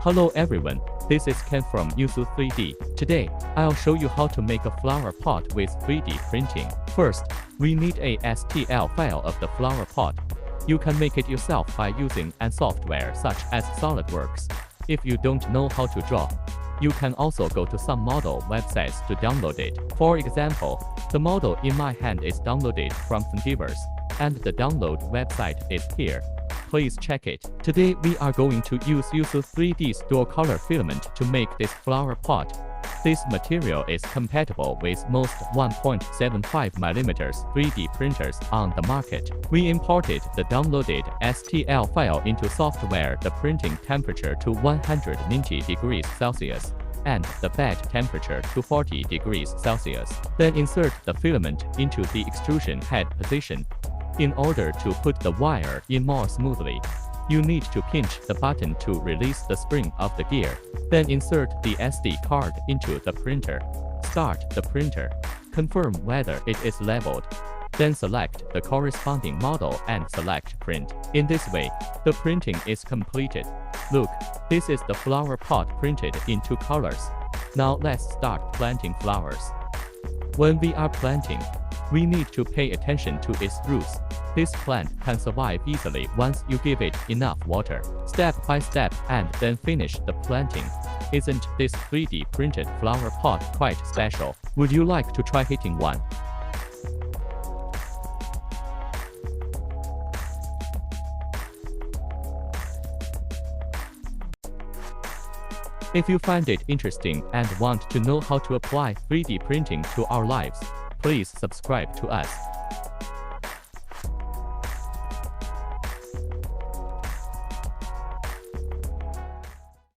Hello everyone, this is Ken from YOUSU 3D. Today, I'll show you how to make a flower pot with 3D printing. First, we need a STL file of the flower pot. You can make it yourself by using an software such as SolidWorks. If you don't know how to draw, you can also go to some model websites to download it. For example, the model in my hand is downloaded from Thingiverse, and the download website is here. Please check it. Today we are going to use YOUSU 3D's dual color filament to make this flower pot. This material is compatible with most 1.75mm 3D printers on the market. We imported the downloaded STL file into software, the printing temperature to 190 degrees Celsius and the bed temperature to 40 degrees Celsius. Then insert the filament into the extrusion head position. In order to put the wire in more smoothly, you need to pinch the button to release the spring of the gear. Then insert the SD card into the printer. Start the printer. Confirm whether it is labeled. Then select the corresponding model and select print. In this way, the printing is completed. Look, this is the flower pot printed in 2 colors. Now let's start planting flowers. When we are planting, we need to pay attention to its roots. This plant can survive easily once you give it enough water. Step by step and then finish the planting. Isn't this 3D printed flower pot quite special? Would you like to try hitting one? If you find it interesting and want to know how to apply 3D printing to our lives, please subscribe to us.